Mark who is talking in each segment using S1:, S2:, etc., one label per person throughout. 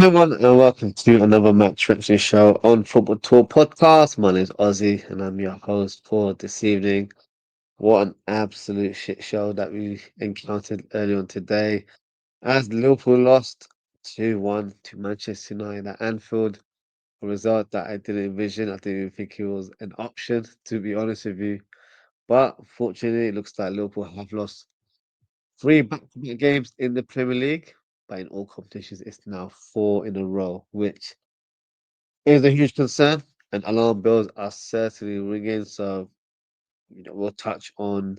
S1: Everyone, and welcome to another match reaction show on Football Tour Podcast. My name is Ozzy, and I'm your host for this evening. What an absolute shit show that we encountered early on today, as Liverpool lost 2-1 to Manchester United at Anfield. A result that I didn't envision. I didn't even think it was an option, to be honest with you. But fortunately, it looks like Liverpool have lost three back-to-back games in the Premier League. But in all competitions, it's now four in a row, which is a huge concern, and alarm bells are certainly ringing. So, we'll touch on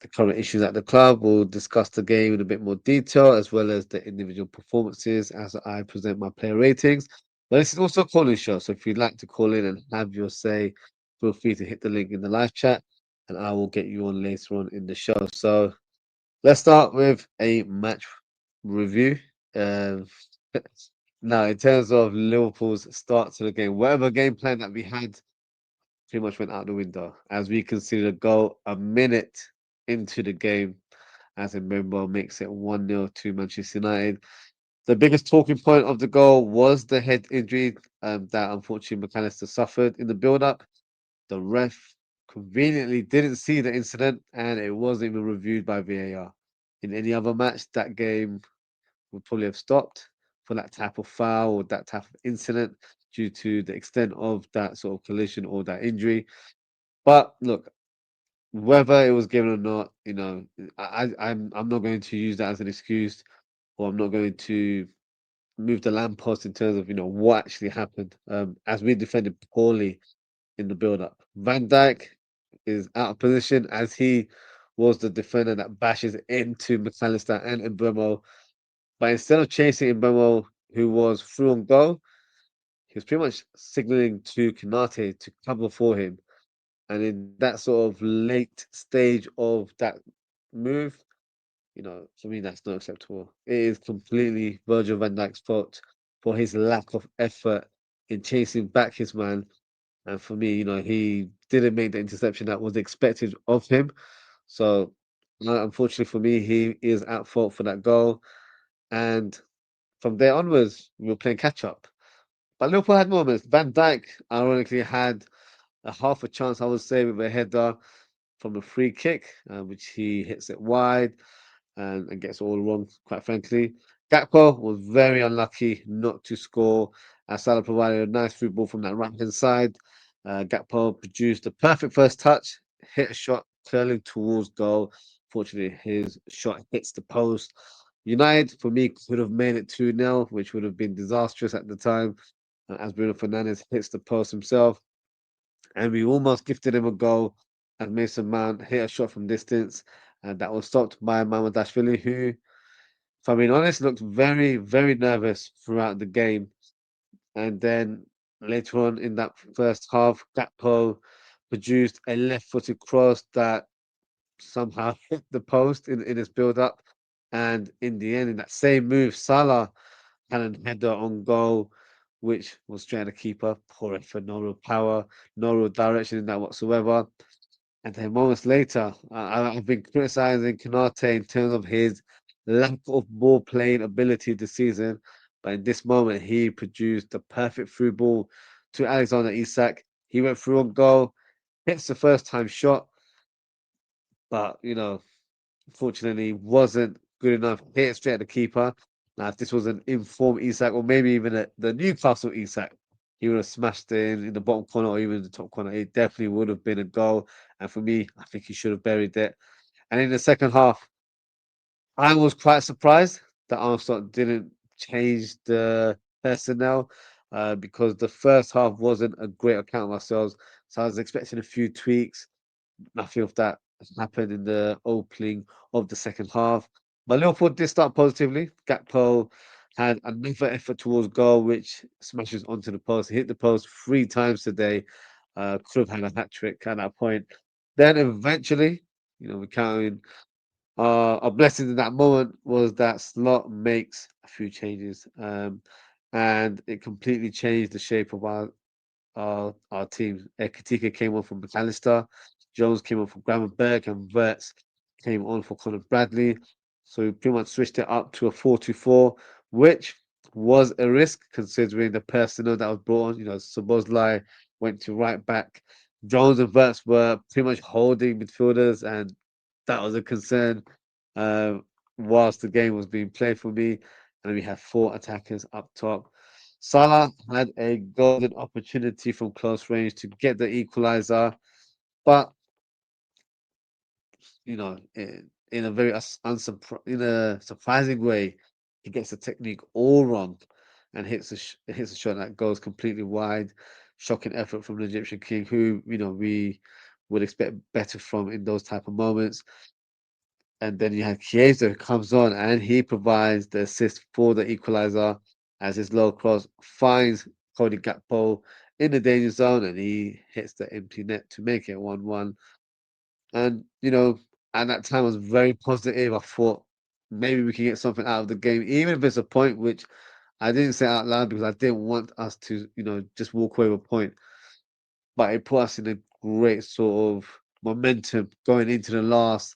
S1: the current issues at the club. We'll discuss the game in a bit more detail, as well as the individual performances as I present my player ratings. But this is also a calling show, so if you'd like to call in and have your say, feel free to hit the link in the live chat, and I will get you on later on in the show. So let's start with a match review. Um, now, in terms of Liverpool's start to the game, whatever game plan that we had pretty much went out the window as we conceded a goal a minute into the game as Mbembo makes it 1-0 to Manchester United. The biggest talking point of the goal was the head injury that unfortunately McAllister suffered in the build-up. The ref conveniently didn't see the incident and it wasn't even reviewed by VAR. In any other match, that game would probably have stopped for that type of foul or that type of incident due to the extent of that sort of collision or that injury. But look, whether it was given or not, I'm not going to use that as an excuse, or I'm not going to move the lamppost in terms of what actually happened. As we defended poorly in the build-up, Van Dijk is out of position as he was the defender that bashes into McAllister and Mbeumo. But instead of chasing Mbeumo, who was through on goal, he was pretty much signaling to Konate to cover for him. And in that sort of late stage of that move, for me, that's not acceptable. It is completely Virgil van Dijk's fault for his lack of effort in chasing back his man. And for me, he didn't make the interception that was expected of him. So, unfortunately for me, he is at fault for that goal. And from there onwards, we were playing catch up. But Liverpool had moments. Van Dijk, ironically, had a half a chance, I would say, with a header from a free kick, which he hits it wide and gets all wrong, quite frankly. Gakpo was very unlucky not to score, as Salah provided a nice through ball from that right-hand side. Gakpo produced the perfect first touch, hit a shot curling towards goal. Fortunately, his shot hits the post. United, for me, could have made it 2-0, which would have been disastrous at the time, as Bruno Fernandes hits the post himself. And we almost gifted him a goal as Mason Mount hit a shot from distance, and that was stopped by Mamadashvili, who, if I'm being honest, looked very, very nervous throughout the game. And then later on in that first half, Gakpo produced a left-footed cross that somehow hit the post in its build-up. And in the end, in that same move, Salah had a header on goal, which was straight at the keeper. Poor effort, no real power, no real direction in that whatsoever. And then moments later, I've been criticizing Konate in terms of his lack of ball playing ability this season. But in this moment, he produced the perfect through ball to Alexander Isak. He went through on goal, hits the first time shot, but fortunately wasn't good enough. Hit it straight at the keeper. Now, if this was an informed Isak, or maybe even the Newcastle Isak, he would have smashed it in the bottom corner or even the top corner. It definitely would have been a goal. And for me, I think he should have buried it. And in the second half, I was quite surprised that Arne Slot didn't change the personnel because the first half wasn't a great account of ourselves. So I was expecting a few tweaks. Nothing of that happened in the opening of the second half. But Liverpool did start positively. Gakpo had another effort towards goal, which smashes onto the post. He hit the post three times today. Could have had a hat trick at that point. Then eventually, we counting our blessing in that moment was that Slot makes a few changes, and it completely changed the shape of our team. Katika came on from McAllister, Jones came on from Gravenberg, and Verts came on for Conor Bradley. So we pretty much switched it up to a 4-2-4, which was a risk considering the personnel that was brought on. You know, Szoboszlai went to right back. Jones and Verts were pretty much holding midfielders, and that was a concern uh, whilst the game was being played for me. And we had four attackers up top. Salah had a golden opportunity from close range to get the equalizer, but you know, in a very in a surprising way, he gets the technique all wrong and hits a shot that goes completely wide. Shocking effort from the Egyptian king, who you know we would expect better from in those type of moments. And then you have Chiesa who comes on and he provides the assist for the equalizer as his low cross finds Cody Gakpo in the danger zone and he hits the empty net to make it 1-1. And, you know, at that time I was very positive. I thought maybe we can get something out of the game, even if it's a point, which I didn't say out loud because I didn't want us to, you know, just walk away with a point. But it put us in a great sort of momentum going into the last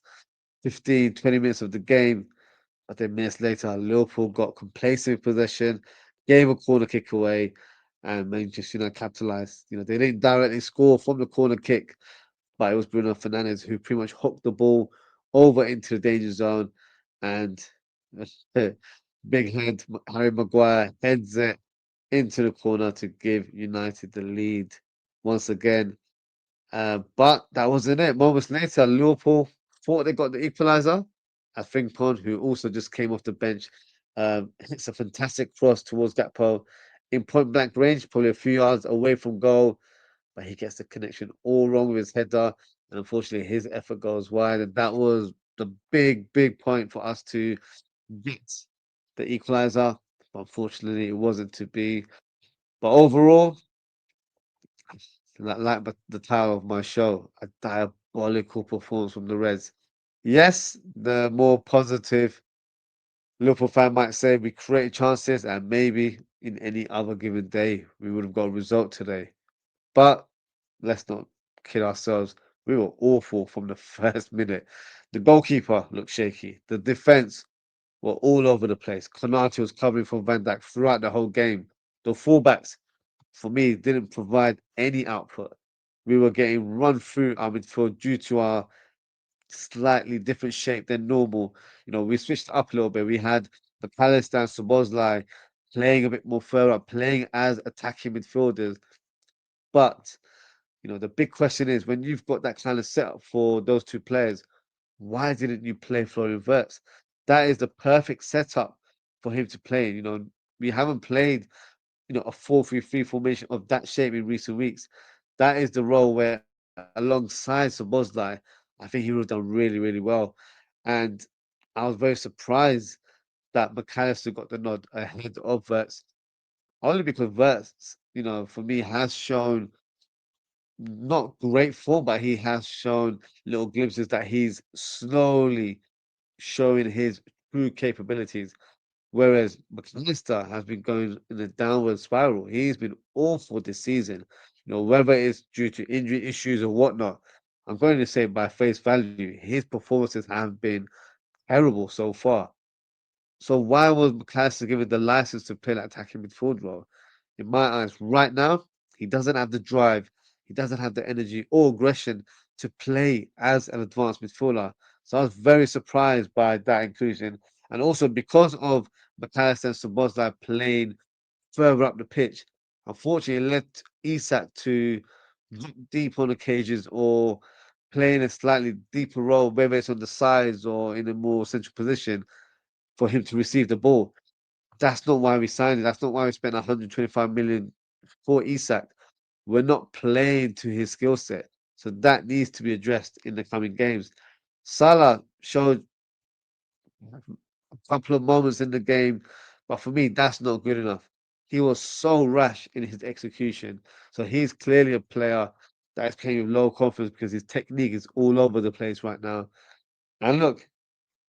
S1: 15, 20 minutes of the game. But then minutes later, Liverpool got complacent with possession, gave a corner kick away, and Manchester United capitalized. You know, they didn't directly score from the corner kick, but it was Bruno Fernandes who pretty much hooked the ball over into the danger zone, and big head Harry Maguire heads it into the corner to give United the lead once again. But that wasn't it. Moments later, Liverpool thought they got the equalizer. As Frimpong, who also just came off the bench, hits a fantastic cross towards Gakpo in point blank range, probably a few yards away from goal, but he gets the connection all wrong with his header, and unfortunately, his effort goes wide, and that was the big point for us to get the equalizer. But unfortunately, it wasn't to be. But overall, like the title of my show, a diabolical performance from the Reds. Yes, the more positive Liverpool fan might say we created chances, and maybe in any other given day we would have got a result today. But let's not kid ourselves. We were awful from the first minute. The goalkeeper looked shaky. The defense were all over the place. Konate was covering for Van Dijk throughout the whole game. The fullbacks, for me, didn't provide any output. We were getting run through our midfield due to our slightly different shape than normal. You know, we switched up a little bit. We had the Palestine Szoboszlai playing a bit more further up, playing as attacking midfielders. But you know, the big question is when you've got that kind of setup for those two players, why didn't you play Florian Wirtz? That is the perfect setup for him to play. You know, we haven't played, you know, a 4-3-3 formation of that shape in recent weeks. That is the role where, alongside Szoboszlai, I think he would have done really well. And I was very surprised that McAllister got the nod ahead of Wirtz, only because Wirtz, you know, for me, has shown not great form, but he has shown little glimpses that he's slowly showing his true capabilities. Whereas McAllister has been going in a downward spiral. He's been awful this season. You know, whether it's due to injury issues or whatnot, I'm going to say by face value, his performances have been terrible so far. So why was McAllister given the license to play that attacking midfield role? In my eyes, right now, he doesn't have the drive, he doesn't have the energy or aggression to play as an advanced midfielder. So I was very surprised by that inclusion. And also because of McAllister and Szoboszlai playing further up the pitch, unfortunately, it led Isak to drop deep on occasions or play in a slightly deeper role, whether it's on the sides or in a more central position for him to receive the ball. That's not why we signed it. That's not why we spent 125 million for Isak. We're not playing to his skill set. So that needs to be addressed in the coming games. Salah showed a couple of moments in the game, but for me, that's not good enough. He was so rash in his execution. So he's clearly a player that is playing with low confidence because his technique is all over the place right now. And look,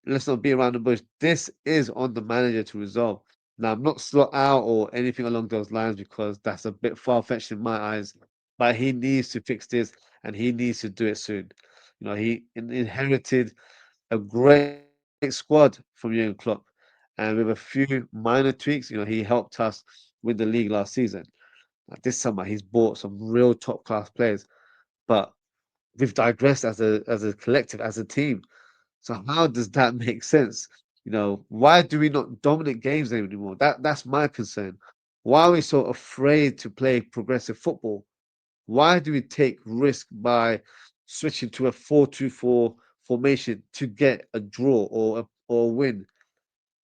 S1: let's not be around the bush. This is on the manager to resolve. Now, I'm not slot out or anything along those lines because that's a bit far fetched in my eyes. But he needs to fix this and he needs to do it soon. You know, he inherited a great squad from Jurgen Klopp, And with a few minor tweaks, he helped us win the league last season. Like this summer, he's bought some real top class players, but we've digressed as a collective, as a team. So how does that make sense? Why do we not dominate games anymore? That's my concern. Why are we so afraid to play progressive football? Why do we take risk by switching to a 4-2-4 formation to get a draw or a win?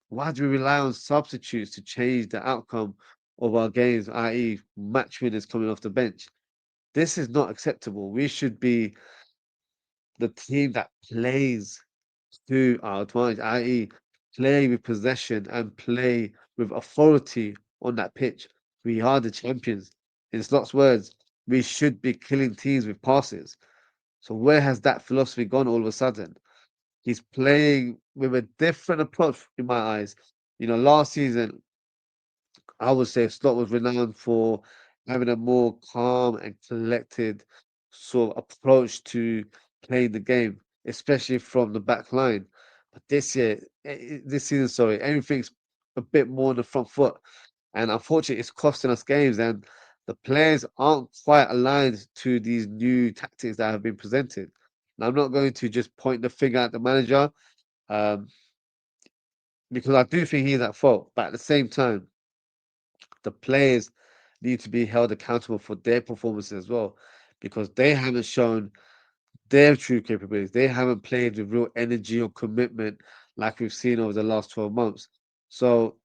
S1: Why do we rely on substitutes to change the outcome of our games, i.e., match winners coming off the bench? This is not acceptable. We should be the team that plays to our advantage, i.e., play with possession and play with authority on that pitch. We are the champions. In Slot's words, we should be killing teams with passes. So where has that philosophy gone all of a sudden? He's playing with a different approach in my eyes. Last season I would say Slot was renowned for having a more calm and collected sort of approach to playing the game, especially from the back line. But this season, sorry, everything's a bit more on the front foot, and unfortunately, it's costing us games. And the players aren't quite aligned to these new tactics that have been presented. And I'm not going to just point the finger at the manager, um, because I do think he's at fault. But at the same time, the players need to be held accountable for their performances as well, because they haven't shown their true capabilities. They haven't played with real energy or commitment like we've seen over the last 12 months. So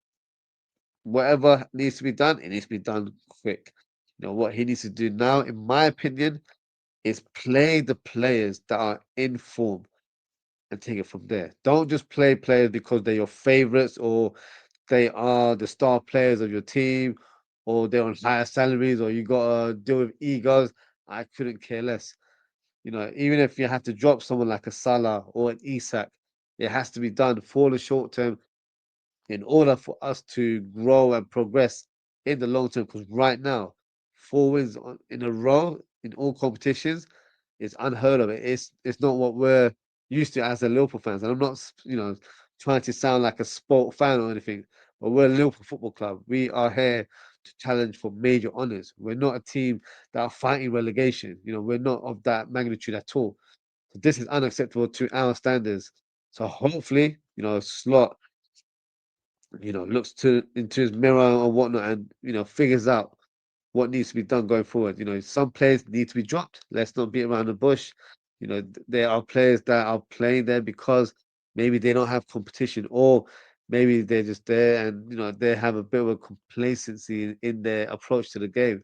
S1: whatever needs to be done, it needs to be done quick. What he needs to do now, in my opinion, is play the players that are in form and take it from there. Don't just play players because they're your favorites or they are the star players of your team or they're on higher salaries or you got to deal with egos. I couldn't care less. Even if you have to drop someone like a Salah or an Isak, it has to be done for the short term in order for us to grow and progress in the long term. Because right now, 4 wins in a row in all competitions is unheard of. It's not what we're used to as a Liverpool fans. And I'm not, trying to sound like a sport fan or anything, but we're a Liverpool Football Club. We are here to challenge for major honours. We're not a team that are fighting relegation. We're not of that magnitude at all. So this is unacceptable to our standards. So hopefully, Slot looks into his mirror or whatnot and, figures out what needs to be done going forward. Some players need to be dropped. Let's not beat around the bush. There are players that are playing there because maybe they don't have competition or maybe they're just there and, they have a bit of a complacency in their approach to the game.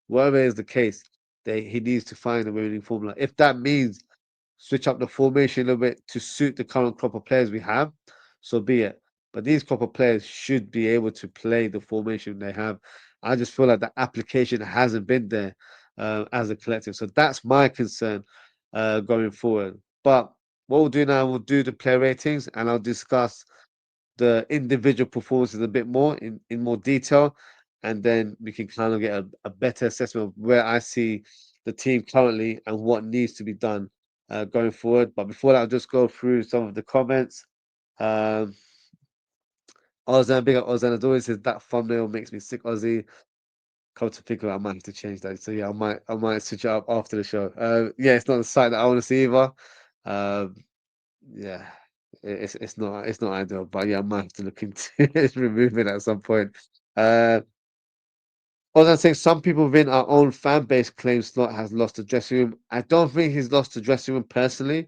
S1: Whatever is the case, he needs to find a winning formula. If that means switch up the formation a little bit to suit the current crop of players we have, so be it. But these crop of players should be able to play the formation they have. I just feel like the application hasn't been there as a collective. So that's my concern going forward. But what we'll do now, we'll do the player ratings and I'll discuss the individual performances a bit more in more detail. And then we can kind of get a better assessment of where I see the team currently and what needs to be done going forward. But before that, I'll just go through some of the comments. Um, Ozan, big up Ozan. As always, says that thumbnail makes me sick, Ozzy. Come to think of it, I might have to change that. So yeah, I might switch it up after the show. Yeah, it's not the site that I want to see either. Um, yeah, it's not ideal, but yeah, I might have to look into removing it at some point. Uh, Ozan saying some people within our own fan base claim Slot has lost the dressing room. I don't think he's lost the dressing room personally,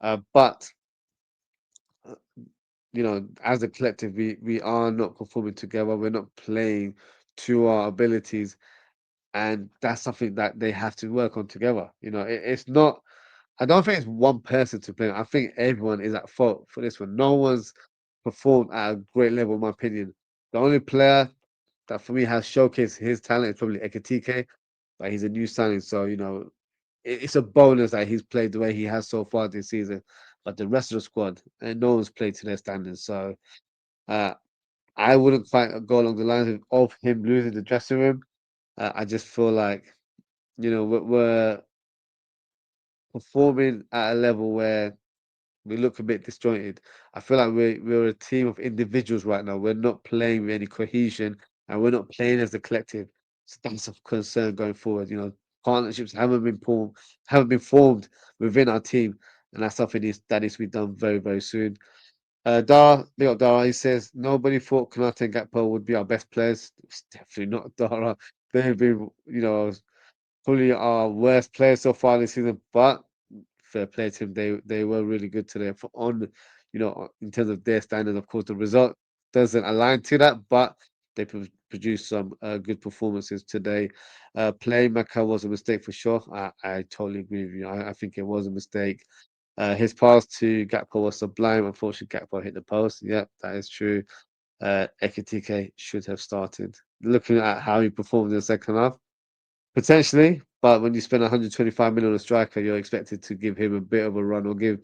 S1: but uh, as a collective, we are not performing together. We're not playing to our abilities, and that's something that they have to work on together. It's not. I don't think it's one person to blame. I think everyone is at fault for this one. No one's performed at a great level, in my opinion. The only player that for me has showcased his talent is probably Ekatike, but he's a new signing, so it's a bonus that he's played the way he has so far this season. But the rest of the squad, and no one's played to their standards. So uh, I wouldn't quite go along the lines of him losing the dressing room. I just feel like we're performing at a level where We look a bit disjointed. I feel like we're a team of individuals right now. We're not playing with any cohesion, and we're not playing as a collective. So that's of concern going forward. Partnerships haven't been formed within our team, and that's something that needs to be done very, very soon. Big up Dara, he says nobody thought Konate and Gakpo would be our best players. It's definitely not Dara. They've been, probably our worst players so far this season, but fair play to him. They were really good today in terms of their standards. Of course, the result doesn't align to that, but they produced some good performances today. Playing Maka was a mistake for sure. I totally agree with you. I think it was a mistake. His pass to Gakpo was sublime. Unfortunately, Gakpo hit the post. Yep, that is true. Ekitike should have started. Looking at how he performed in the second half, potentially, but when you spend 125 million on a striker, you're expected to give him a bit of a run or give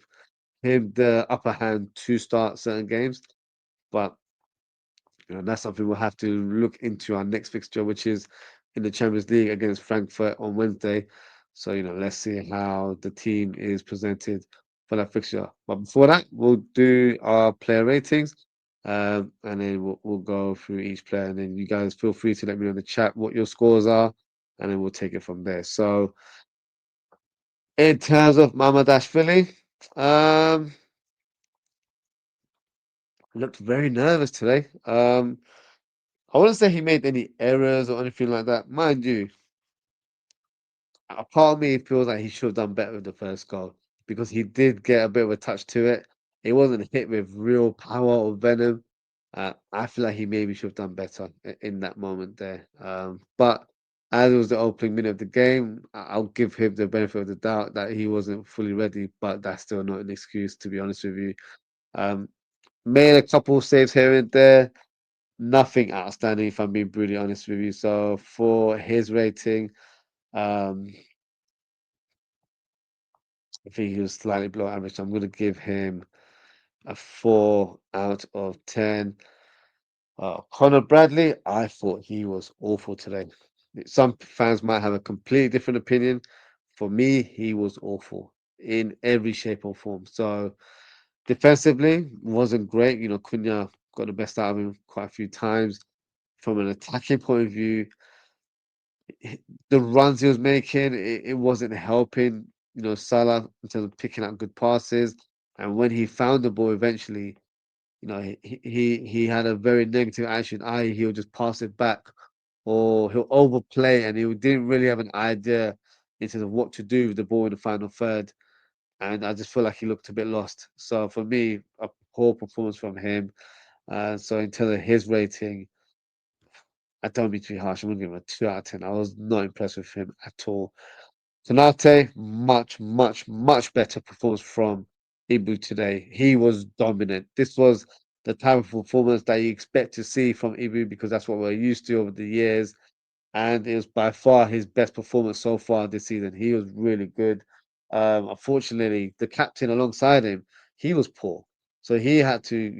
S1: him the upper hand to start certain games. But that's something we'll have to look into our next fixture, which is in the Champions League against Frankfurt on Wednesday. So, let's see how the team is presented for that fixture. But before that, we'll do our player ratings. And then we'll go through each player, and then you guys feel free to let me know in the chat what your scores are, and then we'll take it from there. So, in terms of Mamadashvili, um, looked very nervous today. I wouldn't say he made any errors or anything like that. Mind you, a part of me feels like he should have done better with the first goal because he did get a bit of a touch to it. It wasn't hit with real power or venom. I feel like he maybe should have done better in that moment there. But as it was the opening minute of the game, I'll give him the benefit of the doubt that he wasn't fully ready, but that's still not an excuse, to be honest with you. Um, Made a couple saves here and there. Nothing outstanding, if I'm being brutally honest with you. So for his rating, um, I think he was slightly below average. So I'm going to give him a 4 out of 10. Conor Bradley, I thought he was awful today. Some fans might have a completely different opinion. For me, he was awful in every shape or form. So defensively, wasn't great. Cunha got the best out of him quite a few times. From an attacking point of view, the runs he was making, it wasn't helping, Salah in terms of picking up good passes. And when he found the ball eventually, he had a very negative action, i.e., he'll just pass it back or he'll overplay and he didn't really have an idea in terms of what to do with the ball in the final third. And I just feel like he looked a bit lost. So for me, a poor performance from him. So in terms of his rating, I don't mean to be harsh. I'm going to give him a 2 out of 10. I was not impressed with him at all. Konate, much, much, much better performance from Ibu today. He was dominant. This was the type of performance that you expect to see from Ibu because that's what we're used to over the years. And it was by far his best performance so far this season. He was really good. Unfortunately, the captain alongside him, he was poor. So he had to,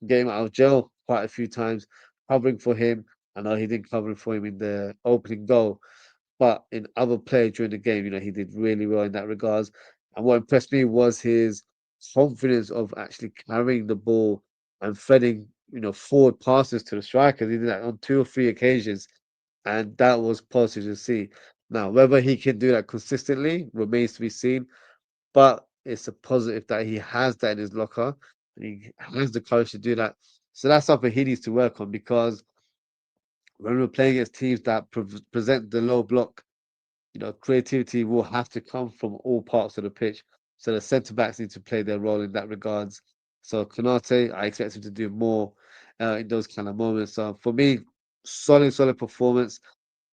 S1: get him out of jail quite a few times, covering for him. I know he didn't cover for him in the opening goal, but in other play during the game, he did really well in that regards. And what impressed me was his confidence of actually carrying the ball and threading, forward passes to the strikers. He did that on 2 or 3 occasions, and that was positive to see. Now, whether he can do that consistently remains to be seen, but it's a positive that he has that in his locker and he has the courage to do that. So that's something he needs to work on because when we're playing against teams that present the low block, creativity will have to come from all parts of the pitch. So the centre backs need to play their role in that regards. So Konate, I expect him to do more in those kind of moments. So for me, solid performance.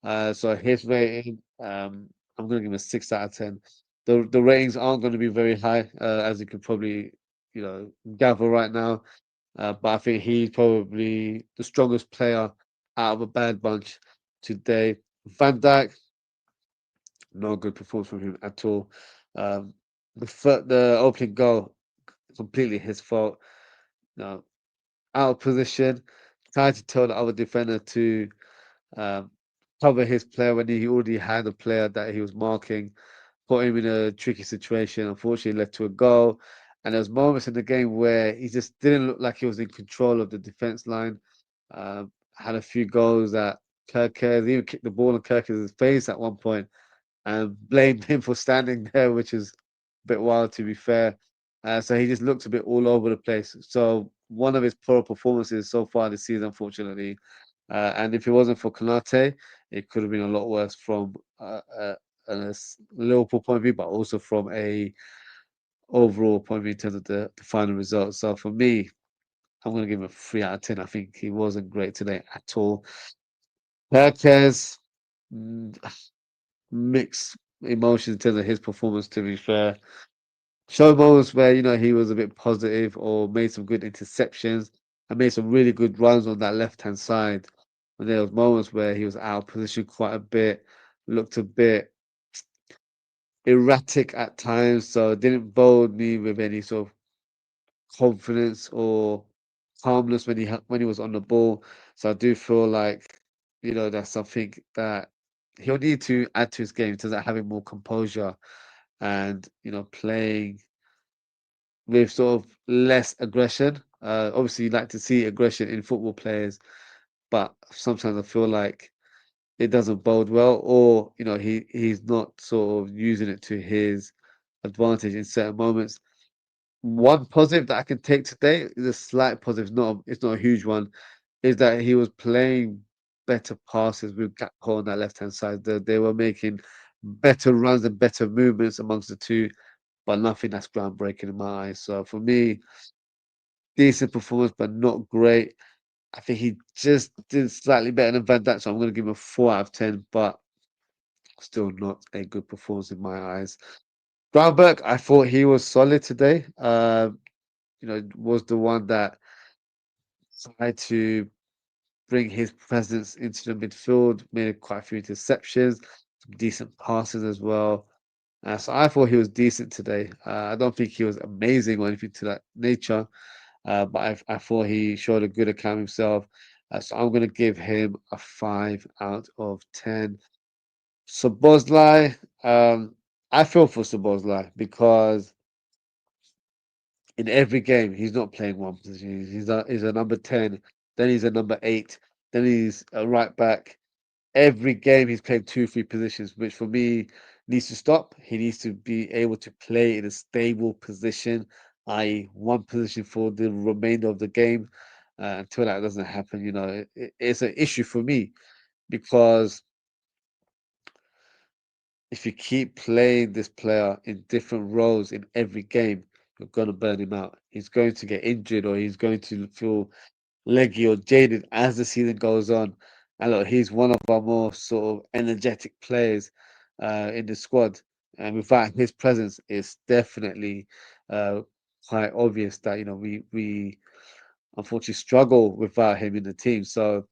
S1: So his rating, I'm going to give him a 6 out of 10. The ratings aren't going to be very high, as you can probably, gather right now. But I think he's probably the strongest player out of a bad bunch today. Van Dijk, no good performance from him at all. Um, the opening goal, completely his fault. No, out of position, tried to tell the other defender to um, cover his player when he already had a player that he was marking, put him in a tricky situation. Unfortunately, led to a goal. And there was moments in the game where he just didn't look like he was in control of the defense line. Had a few goals that Kirkers even kicked the ball in Kirkers' face at one point and blamed him for standing there, which is a bit wild to be fair. So he just looks a bit all over the place. So one of his poor performances so far this season, unfortunately. And if it wasn't for Konate, it could have been a lot worse from a Liverpool point of view, but also from a overall point of view in terms of the final result. So for me, I'm going to give him a 3 out of 10. I think he wasn't great today at all. Perkez, mm, mixed emotions in terms of his performance, to be fair. Show moments where, he was a bit positive or made some good interceptions and made some really good runs on that left-hand side. And there was moments where he was out of position quite a bit, looked a bit erratic at times, so it didn't bode me with any sort of confidence or calmness when he was on the ball. So I do feel like, that's something that he'll need to add to his game in terms of having more composure and, playing with sort of less aggression. Obviously, you like to see aggression in football players, but sometimes I feel like it doesn't bode well, or he's not sort of using it to his advantage in certain moments. One positive that I can take today is a slight positive, it's not a huge one, is that he was playing better passes with Gakpo on that left-hand side. They were making better runs and better movements amongst the two, but nothing that's groundbreaking in my eyes. So for me, decent performance, but not great. I think he just did slightly better than Van Dijk, so I'm going to give him a 4 out of 10, but still not a good performance in my eyes. Groundberg, I thought he was solid today. Was the one that tried to bring his presence into the midfield, made quite a few interceptions, some decent passes as well. So I thought he was decent today. I don't think he was amazing or anything to that nature, but I thought he showed a good account of himself. So I'm going to give him a 5 out of 10. Sobozlai, I feel for Sobozlai because in every game he's not playing one position. He's a number 10, then he's a number 8, then he's a right back. Every game he's played 2, 3 positions, which for me needs to stop. He needs to be able to play in a stable position, i.e., one position for the remainder of the game. Until that doesn't happen, it's an issue for me because if you keep playing this player in different roles in every game, you're gonna burn him out. He's going to get injured or he's going to feel leggy or jaded as the season goes on. And look, he's one of our more sort of energetic players in the squad. And without his presence, it's definitely uh, quite obvious that we unfortunately struggle without him in the team. So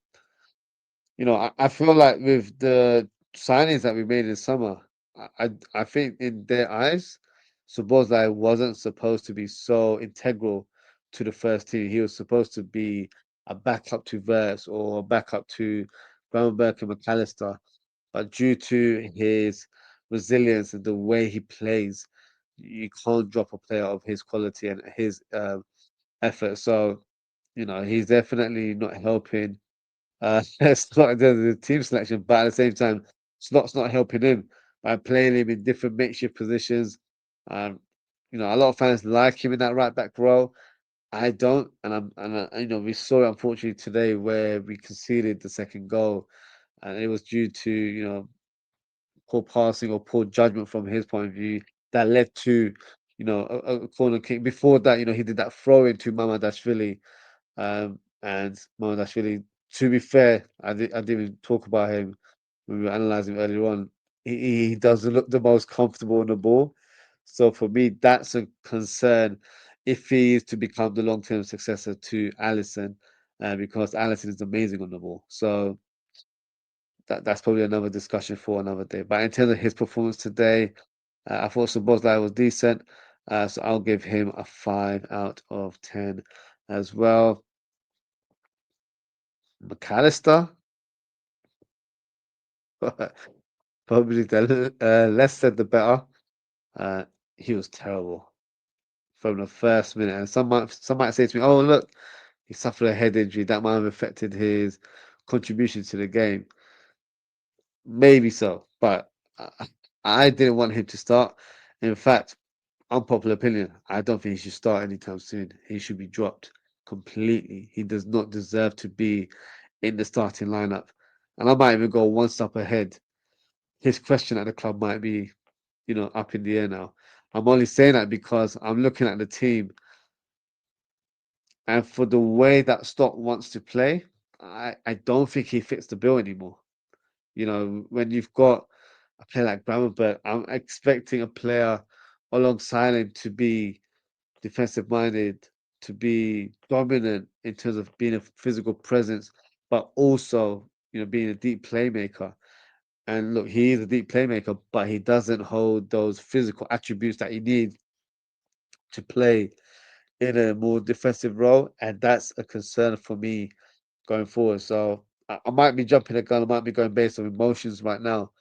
S1: I feel like with the signings that we made in summer, I think in their eyes, Szoboszlai wasn't supposed to be so integral to the first team. He was supposed to be a backup to Verts or a backup to Gravenberch and McAllister. But due to his resilience and the way he plays, you can't drop a player of his quality and his effort. So, he's definitely not helping Slot in terms of the team selection, but at the same time, Slot's not helping him by playing him in different makeshift positions. Um, a lot of fans like him in that right back role. I don't, we saw it unfortunately today where we conceded the second goal, and it was due to poor passing or poor judgment from his point of view that led to a corner kick. Before that, he did that throw into Mamadashvili, and Mamadashvili, to be fair, I didn't even talk about him when we were analysing him earlier on. He doesn't look the most comfortable on the ball. So for me, that's a concern if he is to become the long-term successor to Allison, because Allison is amazing on the ball. So that's probably another discussion for another day. But in terms of his performance today, I thought Szoboszlai was decent. So I'll give him a 5 out of 10 as well. McAllister, probably the less said the better. Uh, he was terrible. from the first minute. And some might say to me, "Oh, look, he suffered a head injury that might have affected his contribution to the game." Maybe so, but I didn't want him to start. In fact, unpopular opinion, I don't think he should start anytime soon. He should be dropped completely. He does not deserve to be in the starting lineup. And I might even go one step ahead. His question at the club might be, up in the air now. I'm only saying that because I'm looking at the team, and for the way that Stott wants to play, I don't think he fits the bill anymore. When you've got a player like Gravenberch, I'm expecting a player alongside him to be defensive minded, to be dominant in terms of being a physical presence, but also, being a deep playmaker. And look, he is a deep playmaker, but he doesn't hold those physical attributes that you need to play in a more defensive role. And that's a concern for me going forward. So I might be jumping the gun, I might be going based on emotions right now.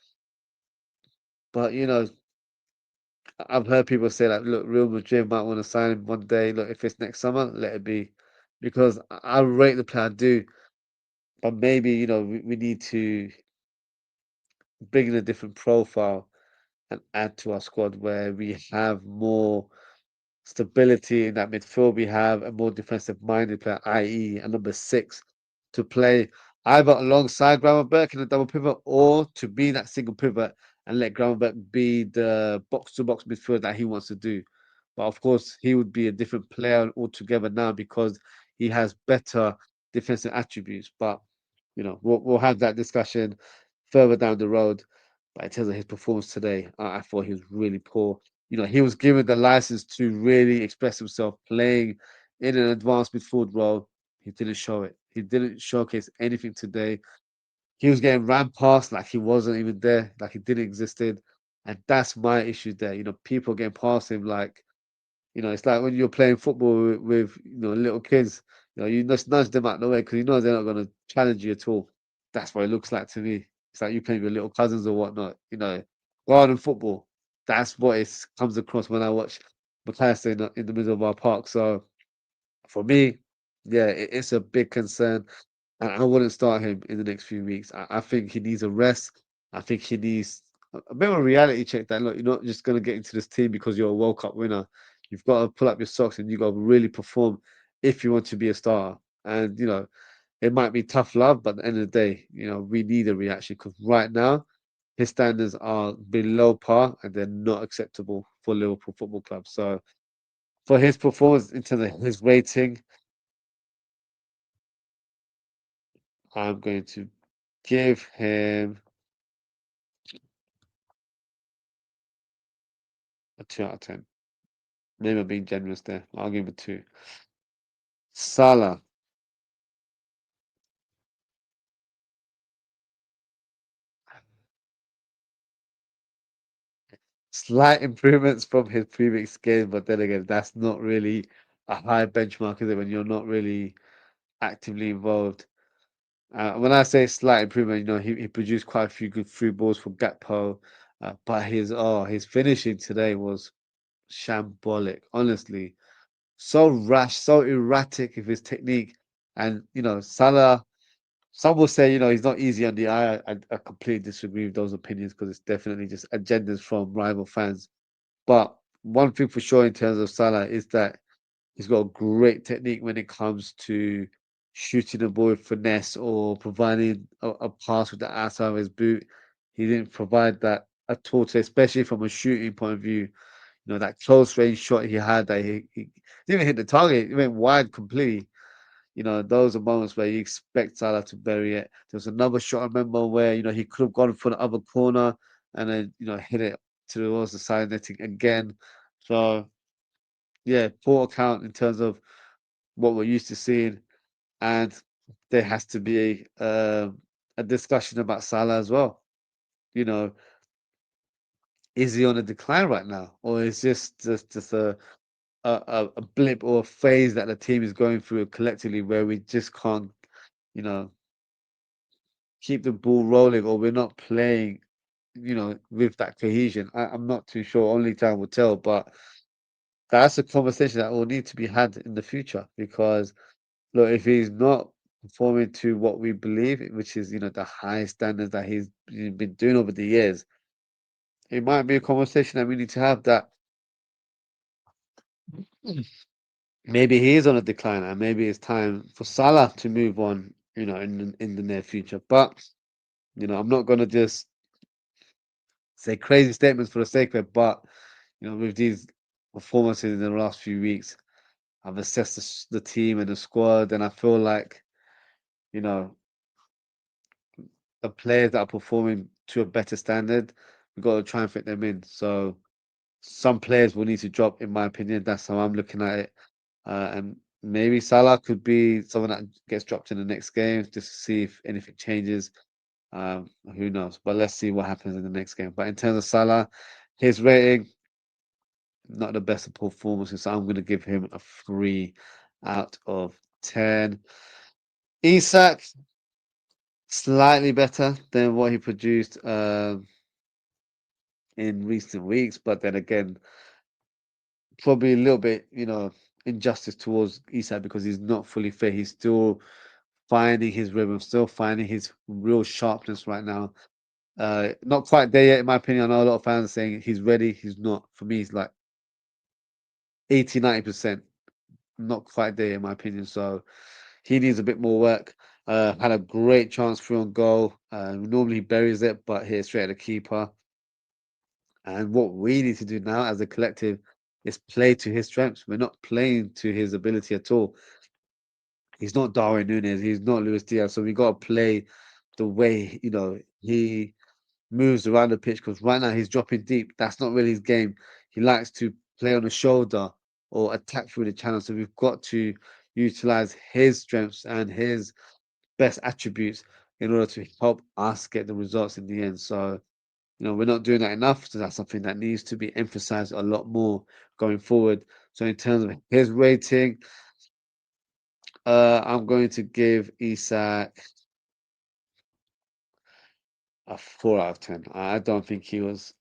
S1: But I've heard people say that, look, Real Madrid might want to sign him one day. Look, if it's next summer, let it be. Because I rate the player, I do. But maybe, we need to bring in a different profile and add to our squad where we have more stability in that midfield. We have a more defensive minded player, i.e., a number six to play either alongside Gravenberch in a double pivot or to be that single pivot and let Gravenberch be the box to box midfield that he wants to do. But of course, he would be a different player altogether now because he has better defensive attributes. But we'll have that discussion further down the road. But in terms of his performance today, I thought he was really poor. He was given the license to really express himself playing in an advanced midfield role. He didn't show it. He didn't showcase anything today. He was getting ran past like he wasn't even there, like he didn't existed. And that's my issue there. People getting past him like, it's like when you're playing football with little kids, you just nudge them out the way because you know they're not going to challenge you at all. That's what it looks like to me. It's like you playing with your little cousins or whatnot, garden football. That's what it comes across when I watch McAllister in the middle of our park. So for me, yeah, it's a big concern. And I wouldn't start him in the next few weeks. I think he needs a rest. I think he needs a bit of a reality check that, look, you're not just going to get into this team because you're a World Cup winner. You've got to pull up your socks and you've got to really perform if you want to be a starter. And, it might be tough love, but at the end of the day, we need a reaction because right now, his standards are below par and they're not acceptable for Liverpool Football Club. So for his performance in terms of his rating, I'm going to give him a 2 out of 10. Maybe I'm being generous there. I'll give him a 2. Salah, slight improvements from his previous game, but then again, that's not really a high benchmark, is it, when you're not really actively involved? When I say slight improvement, he produced quite a few good through balls from Gakpo, but his finishing today was shambolic. Honestly, so rash, so erratic with his technique, and Salah. Some will say, he's not easy on the eye. I completely disagree with those opinions because it's definitely just agendas from rival fans. But one thing for sure in terms of Salah is that he's got a great technique when it comes to shooting the ball with finesse or providing a pass with the outside of his boot. He didn't provide that at all today, especially from a shooting point of view. That close range shot he had that he didn't even hit the target. It went wide completely. Those are moments where you expect Salah to bury it. There was another shot I remember where, he could have gone for the other corner and then, hit it towards the side netting again. So yeah, poor account in terms of what we're used to seeing. And there has to be a discussion about Salah as well. You know, is he on a decline right now? Or is this just a blip or a phase that the team is going through collectively where we just can't, you know, keep the ball rolling or we're not playing, with that cohesion. I'm not too sure. Only time will tell. But that's a conversation that will need to be had in the future because look, if he's not performing to what we believe, which is, the high standards that he's been doing over the years, it might be a conversation that we need to have that maybe he is on a decline and maybe it's time for Salah to move on, in the near future. But, I'm not gonna just say crazy statements for the sake of it, but with these performances in the last few weeks, I've assessed the team and the squad, and I feel like, you know, the players that are performing to a better standard, we've got to try and fit them in. So some players will need to drop, in my opinion. That's how I'm looking at it. And maybe Salah could be someone that gets dropped in the next game just to see if anything changes. Who knows? But let's see what happens in the next game. But in terms of Salah, his rating, not the best of performances. So I'm going to give him a 3 out of 10. Isak, slightly better than what he produced in recent weeks, but then again, probably a little bit, injustice towards Isak because he's not fully fit. He's still finding his rhythm, still finding his real sharpness right now. Not quite there yet, in my opinion. I know a lot of fans are saying he's ready. He's not. For me, he's like 80, 90%. Not quite there, in my opinion. So he needs a bit more work. Had a great chance through on goal. Normally he buries it, but here straight at the keeper. And what we need to do now as a collective is play to his strengths. We're not playing to his ability at all. He's not Darwin Nunes. He's not Luis Diaz. So we got to play the way, he moves around the pitch because right now he's dropping deep. That's not really his game. He likes to play on the shoulder or attack through the channel. So we've got to utilize his strengths and his best attributes in order to help us get the results in the end. So, we're not doing that enough. So that's something that needs to be emphasized a lot more going forward. So in terms of his rating, I'm going to give Isak a 4 out of 10. I don't think he was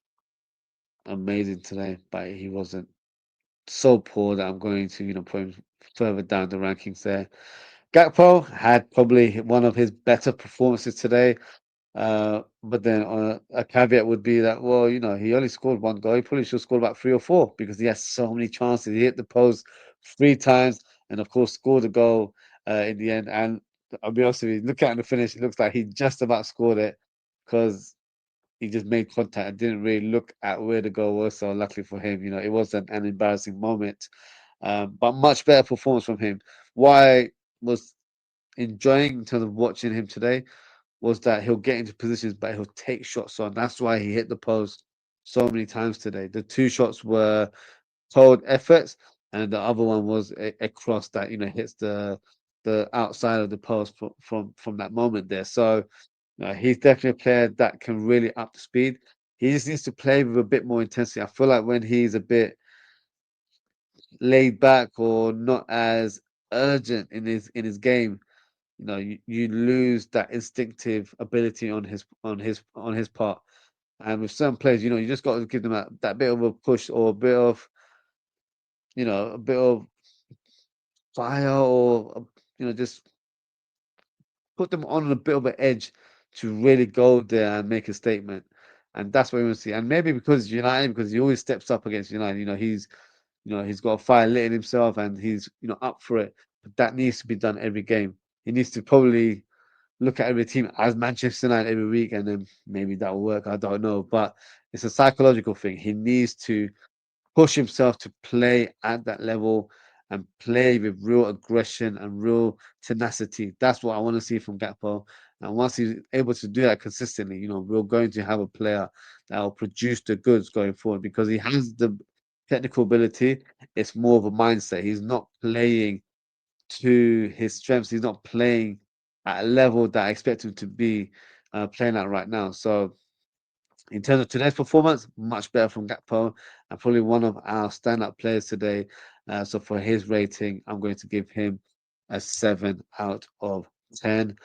S1: amazing today, but he wasn't so poor that I'm going to, put him further down the rankings there. Gakpo had probably one of his better performances today. But then a caveat would be that, well, he only scored one goal. He probably should score about 3 or 4 because he has so many chances. He hit the post 3 times and, of course, scored a goal in the end. And I'll be honest with you, look at the finish. It looks like he just about scored it because he just made contact and didn't really look at where the goal was. So luckily for him, it wasn't an embarrassing moment. But much better performance from him. Why was enjoying in terms of watching him today was that he'll get into positions, but he'll take shots on. That's why he hit the post so many times today. The 2 shots were told efforts, and the other one was a cross that hits the outside of the post from that moment there. So he's definitely a player that can really up the speed. He just needs to play with a bit more intensity. I feel like when he's a bit laid back or not as urgent in his game, you lose that instinctive ability on his part. And with some players, you just got to give them that bit of a push or a bit of fire or just put them on a bit of an edge to really go there and make a statement. And that's what we want to see. And maybe because United, because he always steps up against United, he's got a fire lit in himself and he's up for it. But that needs to be done every game. He needs to probably look at every team as Manchester United every week, and then maybe that will work. I don't know, but it's a psychological thing. He needs to push himself to play at that level and play with real aggression and real tenacity. That's what I want to see from Gakpo. And once he's able to do that consistently, we're going to have a player that will produce the goods going forward because he has the technical ability. It's more of a mindset. He's not playing to his strengths. He's not playing at a level that I expect him to be playing at right now. So in terms of today's performance, much better from Gakpo and probably one of our stand-up players today. So for his rating, I'm going to give him a 7 out of 10.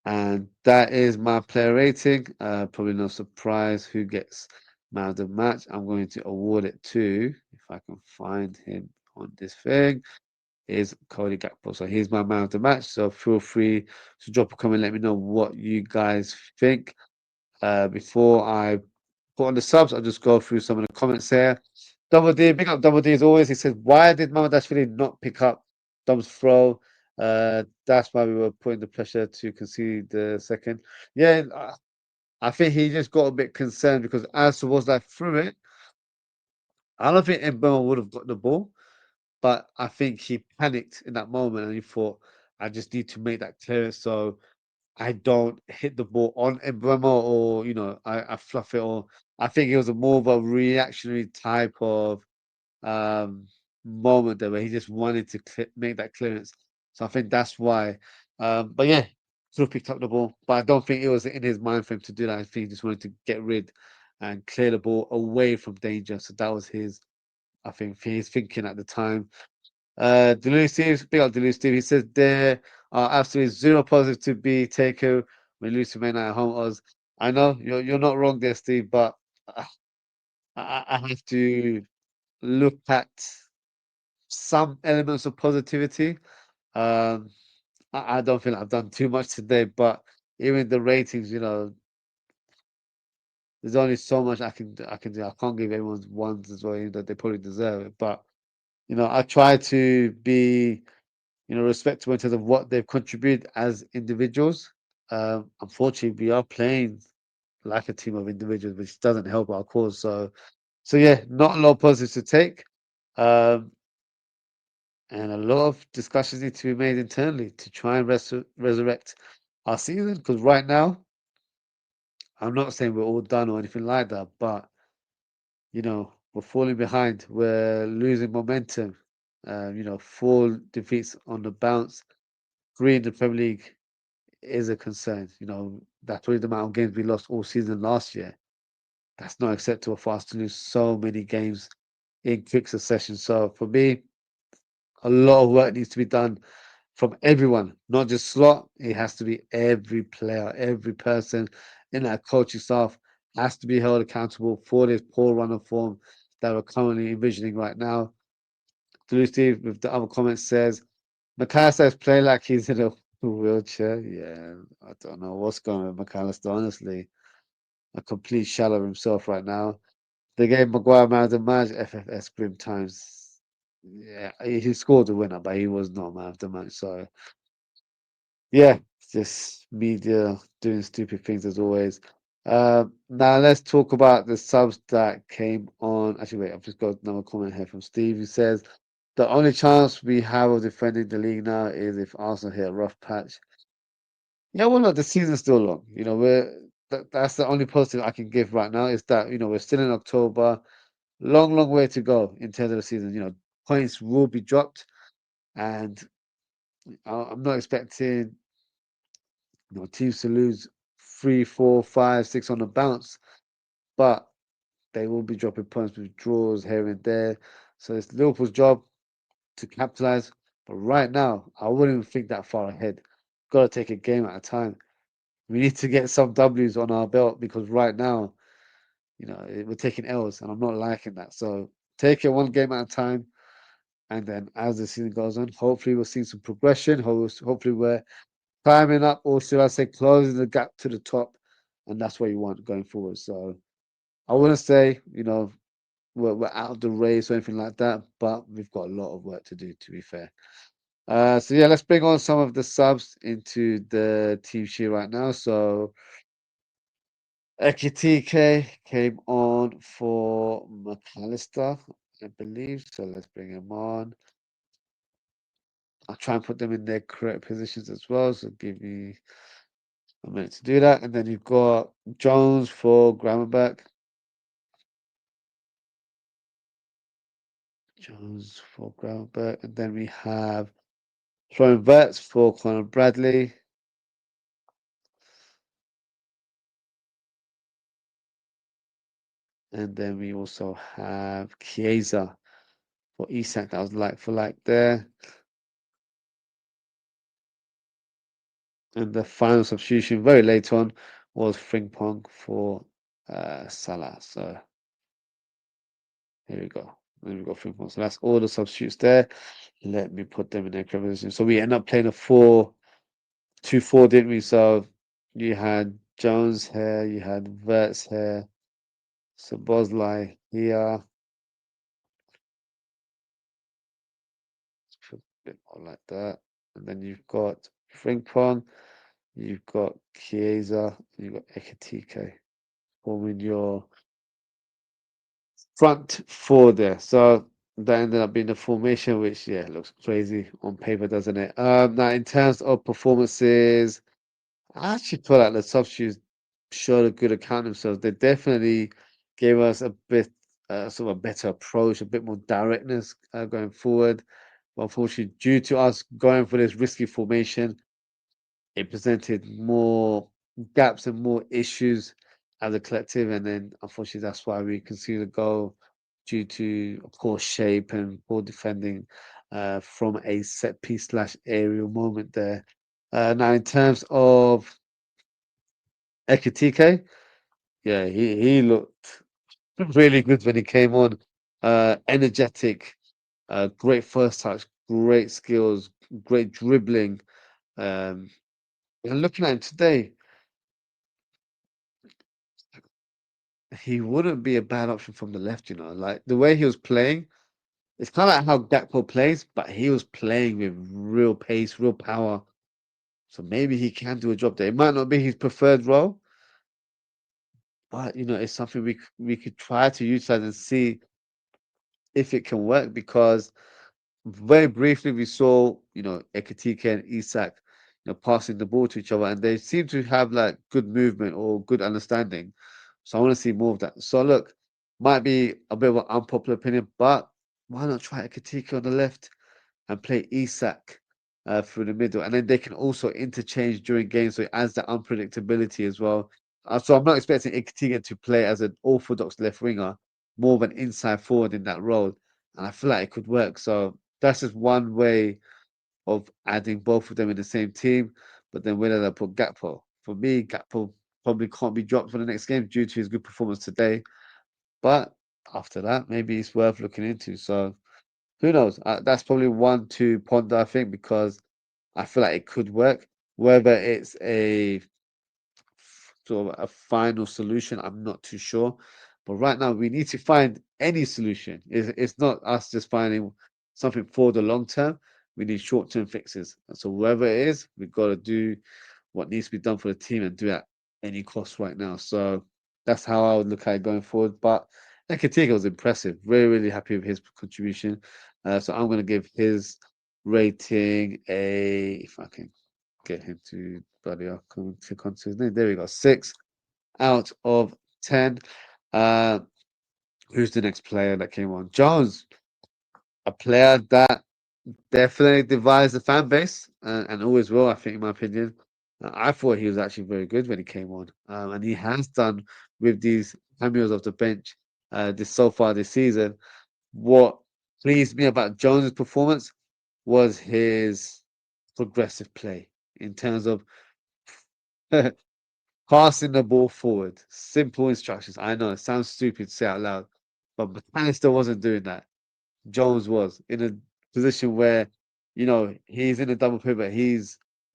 S1: And that is my player rating. Probably no surprise who gets man of the match. I'm going to award it to, if I can find him on this thing, is Cody Gakpo. So he's my man of the match. So feel free to drop a comment, let me know what you guys think. Before I put on the subs, I'll just go through some of the comments here. Double D, big up Double D as always. He says, why did Mamadashvili not pick up Dom's throw? That's why we were putting the pressure to concede the second. Yeah, I think he just got a bit concerned because as towards that threw it, I don't think Mbemo would have got the ball, but I think he panicked in that moment and he thought, I just need to make that clearance so I don't hit the ball on Mbemo or, I fluff it or I think it was a more of a reactionary type of um, moment there where he just wanted to make that clearance. So I think that's why. But yeah, still picked up the ball. But I don't think it was in his mind for him to do that. I think he just wanted to get rid and clear the ball away from danger. So that was I think, his thinking at the time. Delulu Steve, big up Delulu Steve. He says there are absolutely zero positives to be taken when lose to Man United at home. Oz. I know you're not wrong there, Steve, but I have to look at some elements of positivity. Um, I don't feel like I've done too much today, but even the ratings, there's only so much I can do. I can't give everyone's ones as well, that they probably deserve it. But I try to be, respectful in terms of what they've contributed as individuals. Unfortunately, we are playing like a team of individuals, which doesn't help our cause. So yeah, not a lot of positives to take. Um, And a lot of discussions need to be made internally to try and resurrect our season. Because right now, I'm not saying we're all done or anything like that, but we're falling behind. We're losing momentum. 4 defeats on the bounce, 3 in the Premier League is a concern. That's probably the amount of games we lost all season last year. That's not acceptable for us to lose so many games in quick succession. So for me, a lot of work needs to be done from everyone, not just Slot. It has to be every player, every person in that coaching staff has to be held accountable for this poor run of form that we're currently envisioning right now. Blue Steve with the other comments says, McAllister's play like he's in a wheelchair. Yeah, I don't know what's going on with McAllister, honestly. A complete shell of himself right now. They gave Maguire man of the match, FFS grim times. Yeah, he scored the winner, but he was not man of the match. So yeah, just media doing stupid things as always. Now let's talk about the subs that came on. Actually, wait, I've just got another comment here from Steve who says the only chance we have of defending the league now is if Arsenal hit a rough patch. Yeah, well, look, the season's still long. That's the only positive I can give right now is that we're still in October. Long, long way to go in terms of the season. Points will be dropped, and I'm not expecting teams to lose 3, 4, 5, 6 on the bounce, but they will be dropping points with draws here and there. So it's Liverpool's job to capitalize. But right now, I wouldn't even think that far ahead. Got to take a game at a time. We need to get some W's on our belt because right now, we're taking L's, and I'm not liking that. So take it one game at a time, and then as the season goes on, hopefully we'll see some progression. Hopefully we're climbing up, or should I say, closing the gap to the top, and that's what you want going forward. So I wouldn't say we're out of the race or anything like that, but we've got a lot of work to do. To be fair. So yeah, let's bring on some of the subs into the team sheet right now. So Ekitike came on for McAllister, I believe. So let's bring him on. I'll try and put them in their correct positions as well. So give me a minute to do that. And then you've got Jones for Gravenberch. Jones for Gravenberch. And then we have Throwing Verts for Conor Bradley. And then we also have Chiesa for Isak. That was like for like there. And the final substitution very late on was Frimpong for Salah. So Here we go. Then we got 3 more. So that's all the substitutes there. Let me put them in their correct position. So we end up playing a 4-2-4, didn't we? So you had Jones here, you had Verts here, so Bosley here. A bit more like that. And then you've got Frimpong, you've got Chiesa, you've got Ekitike forming your front four there. So that ended up being the formation, which yeah, looks crazy on paper, doesn't it? Now in terms of performances, I actually feel like the substitutes showed a good account of themselves. They definitely gave us a bit sort of a better approach, a bit more directness going forward. But unfortunately, due to us going for this risky formation, it presented more gaps and more issues as a collective. And then, unfortunately, that's why we conceded a goal due to poor shape and poor defending from a set piece slash aerial moment there. Now, in terms of Ekitike, yeah, he looked really good when he came on. Energetic, great first touch, great skills, great dribbling. Um, and looking at him today, he wouldn't be a bad option from the left, you know. Like the way he was playing, it's kind of like how Gakpo plays, but he was playing with real pace, real power. So maybe he can do a job there. It might not be his preferred role, but you know, it's something we could try to utilize and see if it can work because very briefly we saw, you know, Ekitike and Isak, you know, passing the ball to each other, and they seem to have like good movement or good understanding. So I want to see more of that. So look, might be a bit of an unpopular opinion, but why not try Ekitike on the left and play Isak through the middle, and then they can also interchange during games, so it adds that unpredictability as well. So I'm not expecting Ekitike to play as an orthodox left winger, more of an inside forward in that role, and I feel like it could work. So that's just one way of adding both of them in the same team. But then where did I put Gakpo? For me, Gakpo probably can't be dropped for the next game due to his good performance today. But after that, maybe it's worth looking into. So who knows? That's probably one to ponder, I think, because I feel like it could work. Whether it's a sort of a final solution, I'm not too sure. But right now, we need to find any solution. It's not us just finding something for the long term. We need short-term fixes. And so whoever it is, we've got to do what needs to be done for the team and do at any cost right now. So that's how I would look at it going forward. But Nketiah was impressive. Really, really happy with his contribution. So I'm going to give his rating a, if I can get him to, bloody hell, come click onto his name. There we go. 6 out of 10. Uh, who's the next player that came on? Jones, a player that definitely divides the fan base and always will, I think, in my opinion. I thought he was actually very good when he came on, and he has done with these cameos off the bench this so far this season. What pleased me about Jones' performance was his progressive play in terms of passing the ball forward. Simple instructions. I know it sounds stupid to say out loud, but McAllister wasn't doing that. Jones was in a position where, you know, he's in a double pivot.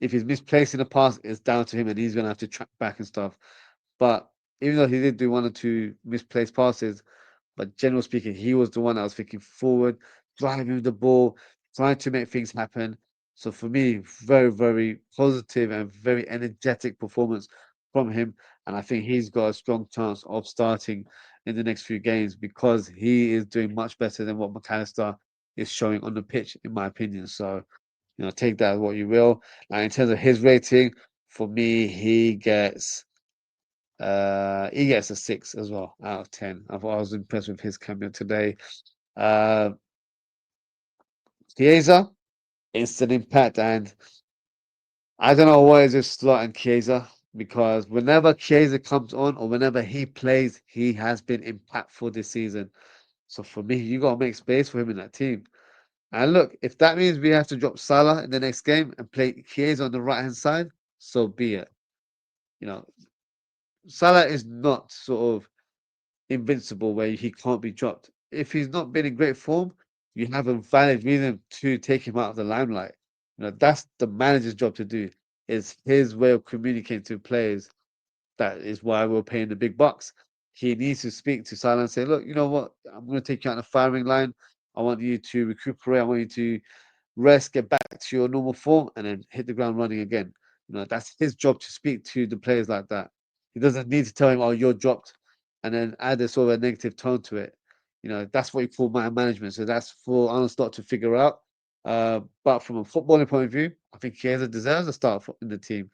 S1: If he's misplacing a pass, it's down to him and he's gonna have to track back and stuff. But even though he did do one or two misplaced passes, but general speaking, he was the one that was thinking forward, driving the ball, trying to make things happen. So for me, very, very positive and very energetic performance from him. And I think he's got a strong chance of starting in the next few games because he is doing much better than what McAllister is showing on the pitch, in my opinion. So, you know, take that as what you will. Now, in terms of his rating, for me, he gets a 6 as well out of 10. I was impressed with his cameo today. Uh, Chiesa, instant impact, and I don't know what is with Slot and Chiesa because whenever Chiesa comes on or whenever he plays, he has been impactful this season. So for me, you got to make space for him in that team. And look, if that means we have to drop Salah in the next game and play Chiesa on the right hand side, so be it. You know, Salah is not sort of invincible where he can't be dropped. if he's not been in great form, you have a valid reason to take him out of the limelight. That's the manager's job to do. It's his way of communicating to players. That is why we're paying the big bucks. He needs to speak to Salah and say, look, you know what? I'm going to take you out the firing line. I want you to recuperate. I want you to rest, get back to your normal form, and then hit the ground running again. That's his job to speak to the players like that. He doesn't need to tell him, "Oh, you're dropped," and then add a sort of a negative tone to it. That's what you call man management. So that's for Arne Slot to figure out. But from a footballing point of view, I think Chiesa deserves a start in the team.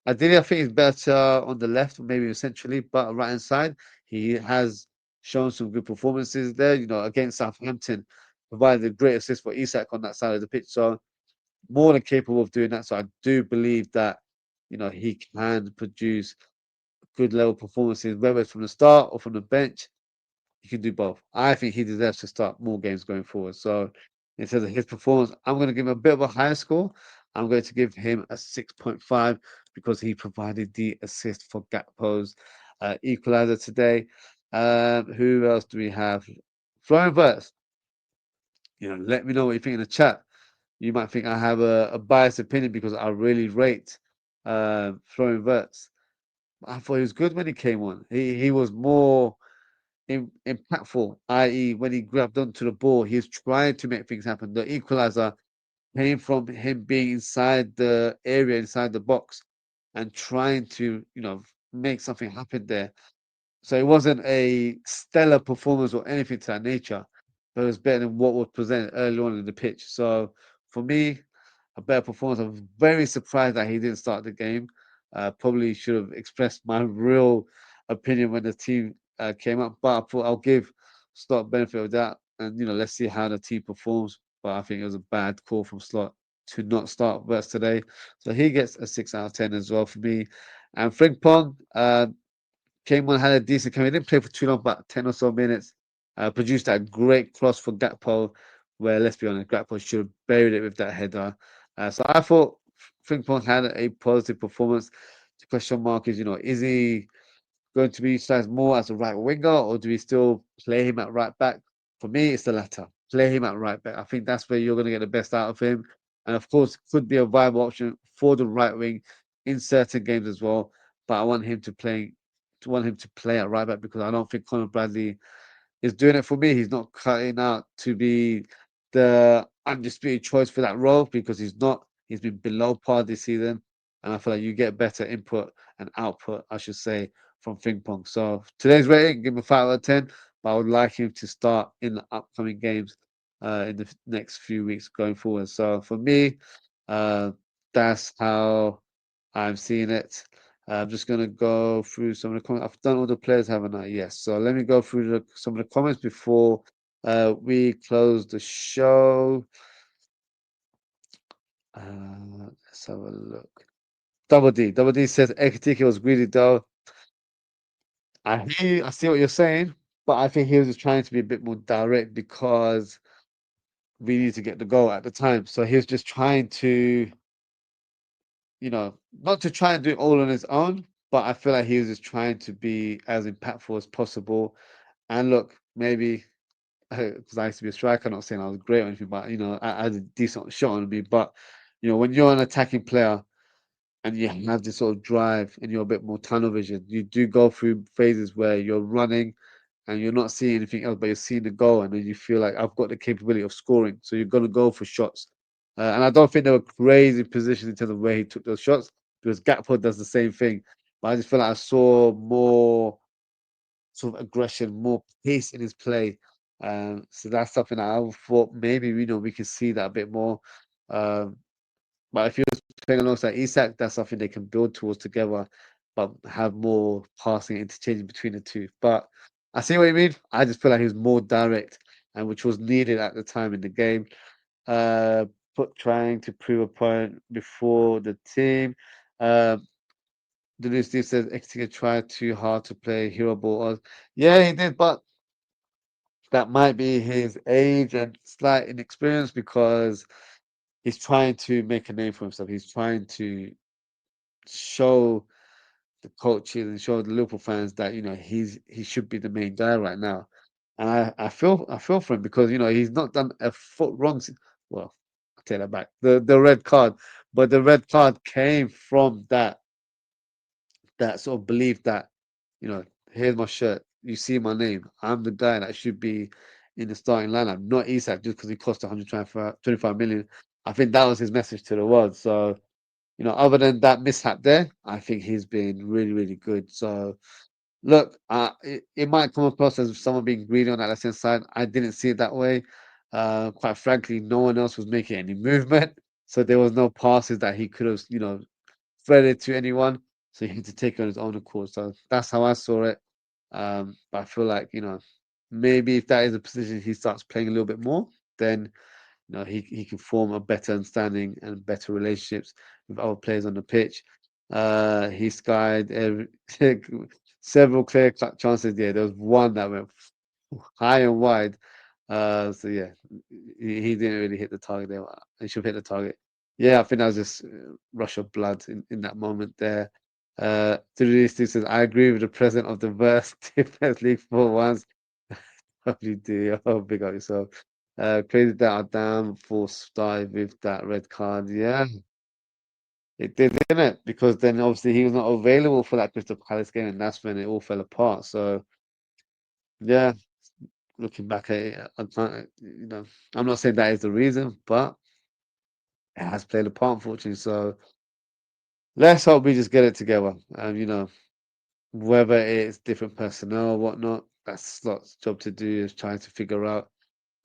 S1: Ideally, I think he's better on the left, maybe essentially, but right hand side, he has shown some good performances there. Against Southampton, provided a great assist for Isak on that side of the pitch. So more than capable of doing that. So I do believe that he can produce good level performances, whether it's from the start or from the bench. He can do both. I think he deserves to start more games going forward. So in terms of his performance, I'm going to give him a bit of a higher score. I'm going to give him a 6.5 because he provided the assist for Gakpo's equalizer today. Who else do we have? Florian Wirtz. Let me know what you think in the chat. You might think I have a biased opinion because I really rate Florian Wirtz. I thought he was good when he came on. He was more impactful, i.e., when he grabbed onto the ball, he was trying to make things happen. The equalizer came from him being inside the area, inside the box, and trying to, make something happen there. So it wasn't a stellar performance or anything to that nature, but it was better than what was presented early on in the pitch. So for me, a better performance. I'm very surprised that he didn't start the game. Probably should have expressed my real opinion when the team came up, but I thought I'll give Slot benefit of that, and let's see how the team performs. But I think it was a bad call from Slot to not start Verts today, so he gets a 6 out of 10 as well for me. And Frimpong, came on, had a decent come. He didn't play for too long, about 10 or so minutes. Produced that great cross for Gakpo, where, let's be honest, Gakpo should have buried it with that header. So I thought Frimpong had a positive performance. The question mark is he going to be utilized more as a right winger, or do we still play him at right back? For me, it's the latter. Play him at right back. I think that's where you're going to get the best out of him. And of course, could be a viable option for the right wing in certain games as well. But I want him to play at right back because I don't think Conor Bradley is doing it for me. He's not cutting out to be the undisputed choice for that role because he's not. He's been below par this season, and I feel like you get better input and output, I should say, from Frimpong. So today's rating, give him a 5 out of 10. But I would like him to start in the upcoming games in the next few weeks going forward. So for me, uh, that's how I'm seeing it. I'm just going to go through some of the comments. I've done all the players, haven't I? Yes. So let me go through some of the comments before we close the show. Let's have a look. Double D says Ekitike was greedy though. I see what you're saying, but I think he was just trying to be a bit more direct because we need to get the goal at the time. So he was just trying to, not to try and do it all on his own, but I feel like he was just trying to be as impactful as possible. And look, maybe because I used to be a striker, not saying I was great or anything, but I had a decent shot on me. But when you're an attacking player and you have this sort of drive and you're a bit more tunnel vision, you do go through phases where you're running and you're not seeing anything else, but you're seeing the goal, and then you feel like I've got the capability of scoring. So you're gonna go for shots. And I don't think they were crazy positions in terms of where he took those shots because Gakpo does the same thing. But I just feel like I saw more sort of aggression, more pace in his play. So that's something that I thought maybe we can see that a bit more. Um, but if you're playing alongside Isak, that's something they can build towards together, but have more passing interchanging between the two. But I see what you mean. I just feel like he was more direct, and which was needed at the time in the game. Uh, but trying to prove a point before the team. Uh, Denise Steve says Exeter tried too hard to play hero ball. Yeah, he did, but that might be his age and slight inexperience because he's trying to make a name for himself. He's trying to show the coaches and show the Liverpool fans that he should be the main guy right now. And I feel for him because he's not done a foot wrong. Well, I take that back. The red card, but the red card came from that sort of belief that you know here's my shirt. You see my name. I'm the guy that should be in the starting lineup, not Isak, just because he cost 125 million. I think that was his message to the world. So other than that mishap there, I think he's been really, really good. So look, it might come across as someone being greedy on that left-hand side. I didn't see it that way. Quite frankly, no one else was making any movement, so there was no passes that he could have, threaded to anyone. So he had to take it on his own accord. So that's how I saw it. But I feel like, maybe if that is a position he starts playing a little bit more, then he can form a better understanding and better relationships with other players on the pitch. He skied several clear-cut chances. Yeah, there was one that went high and wide. So yeah, he didn't really hit the target there. He should have hit the target. Yeah, I think that was just rush of blood in that moment there. Three says, I agree with the president of the worst defense league for once. Probably do. Oh, big up yourself. Crazy that are down force dive with that red card. Yeah, it did, didn't it? Because then obviously he was not available for that Crystal Palace game, and that's when it all fell apart. So yeah, looking back at it, I'm not saying that is the reason, but it has played a part, unfortunately. So let's hope we just get it together. Whether it's different personnel or whatnot, that's Slot's job to do is trying to figure out.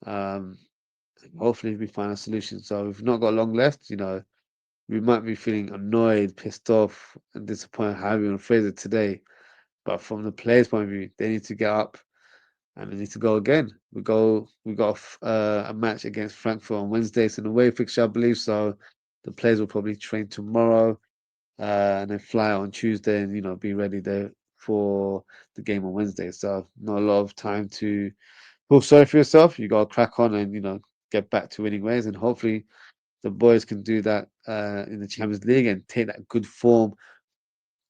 S1: Um, Hopefully we find a solution. So we've not got long left, we might be feeling annoyed, pissed off, and disappointed how we phrase it today. But from the players' point of view, they need to get up and they need to go again. We got a match against Frankfurt on Wednesday. It's an away fixture, I believe. So the players will probably train tomorrow, and then fly out on Tuesday and be ready there for the game on Wednesday. So not a lot of time to feel sorry for yourself. You got to crack on and get back to winning ways, and hopefully the boys can do that in the Champions League and take that good form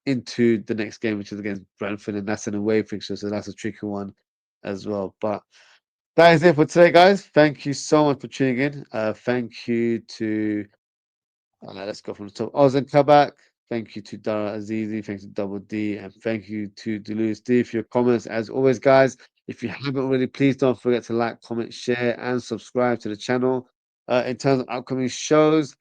S1: into the next game, which is against Brentford, and that's an away fixture, so that's a tricky one as well. But that is it for today, guys. Thank you so much for tuning in. Thank you to let's go from the top. Oz and Kabak. Thank you to Dara Azizi. Thank you to Double D. And thank you to Deleuze D for your comments. As always, guys, if you haven't already, please don't forget to like, comment, share, and subscribe to the channel. In terms of upcoming shows,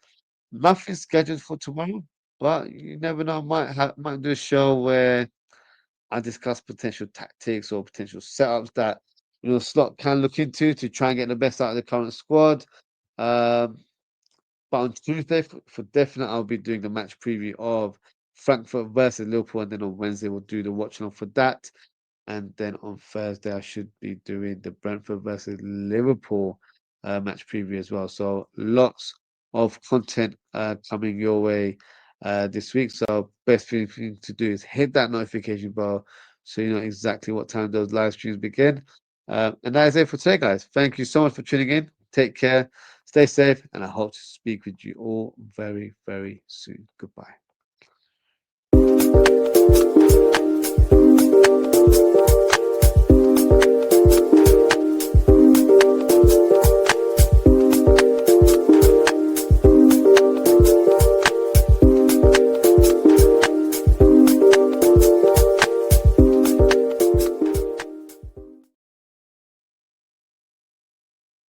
S1: nothing scheduled for tomorrow, but you never know. Might do a show where I discuss potential tactics or potential setups that Slot can look into to try and get the best out of the current squad. Um, but on Tuesday, for definite, I'll be doing the match preview of Frankfurt versus Liverpool, and then on Wednesday we'll do the watch along for that. And then on Thursday, I should be doing the Brentford versus Liverpool match preview as well. So lots of content coming your way this week. So best thing to do is hit that notification bell so you know exactly what time those live streams begin. And that is it for today, guys. Thank you so much for tuning in. Take care, stay safe, and I hope to speak with you all very, very soon. Goodbye.